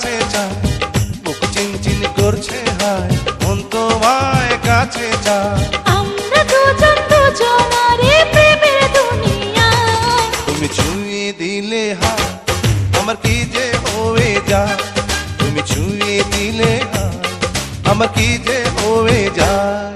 কাছে চায়, বুক চিনচিন করছে হায়, মন তোমায় কাছে চায়। আমরা দুজন দুজনারে প্রেমের দুনিয়ায়। তুমি ছুঁয়ে দিলে হায়, আমার কি যে হয়ে যায়। তুমি ছুঁয়ে দিলে হায়, আমার কি যে হয়ে যায়।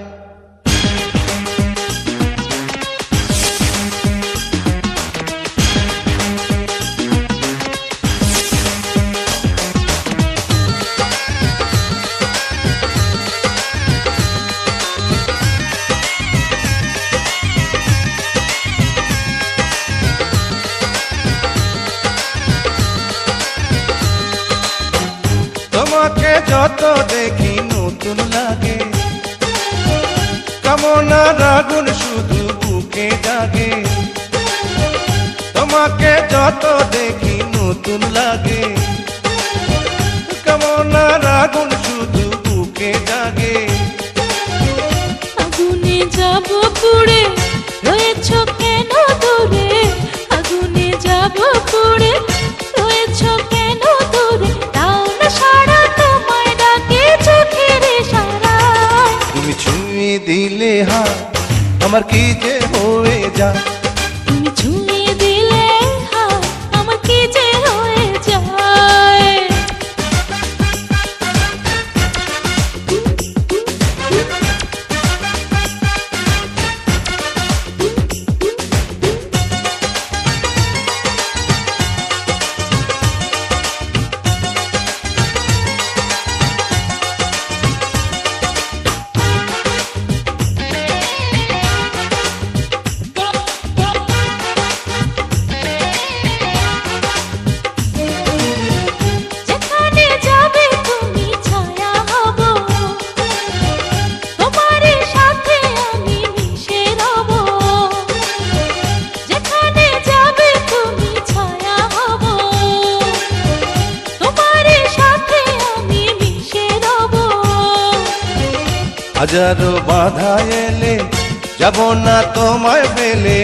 তোমাকে যত দেখি নতুন লাগে, কামনার আগুন শুধু বুকে জাগে। তোমাকে যত দেখি নতুন লাগে, কামনার আগুন শুধু বুকে জাগে। আগুনে যাব পুড়ে, রয়েছ কেন দূরে? আগুনে যাব পুড়ে, রয়েছ কেন দূরে? তাও না সারা তোমায় ডাকে চোখের ইশারায়। তুমি ছুঁয়ে দিলে হায়, আমার কি যে হয়ে যায়। তুমি ছুঁয়ে দিলে হায়, আমার কি যে হয়ে যায়। যেখানে যাবে তুমি ছায়া হব, তোমার সাথে আমি মিশে রব। যেখানে যাবে তুমি ছায়া হব, তোমার সাথে আমি মিশে রব। হাজারো বাধা এলে যাব না তোমায় পেলে,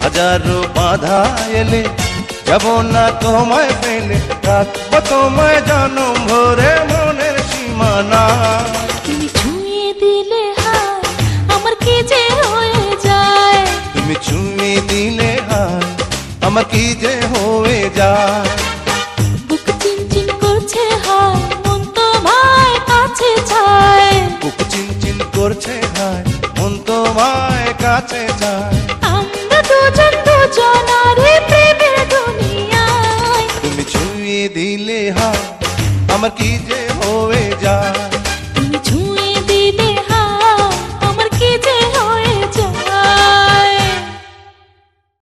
হাজারো বাধা এলে যাব না তোমায় পেলে। রাখবো তোমায় জনম ভরে মনের সীমানা। তুমি ছুঁয়ে দিলে হায়, আমার কি যে হয়ে যায়। তুমি ছুঁয়ে দিলে হায়, আমার কি যে হয়ে যায়। বুক চিনচিন করছে হায়, মন তোমায় কাছে চায়। বুক চিনচিন করছে হায়, মন তোমায় কাছে যায়। আমরা দুজন দুজনারে প্রেমের দুনিয়ায়। তুমি ছুঁয়ে দিলে হায়, আমার কি যে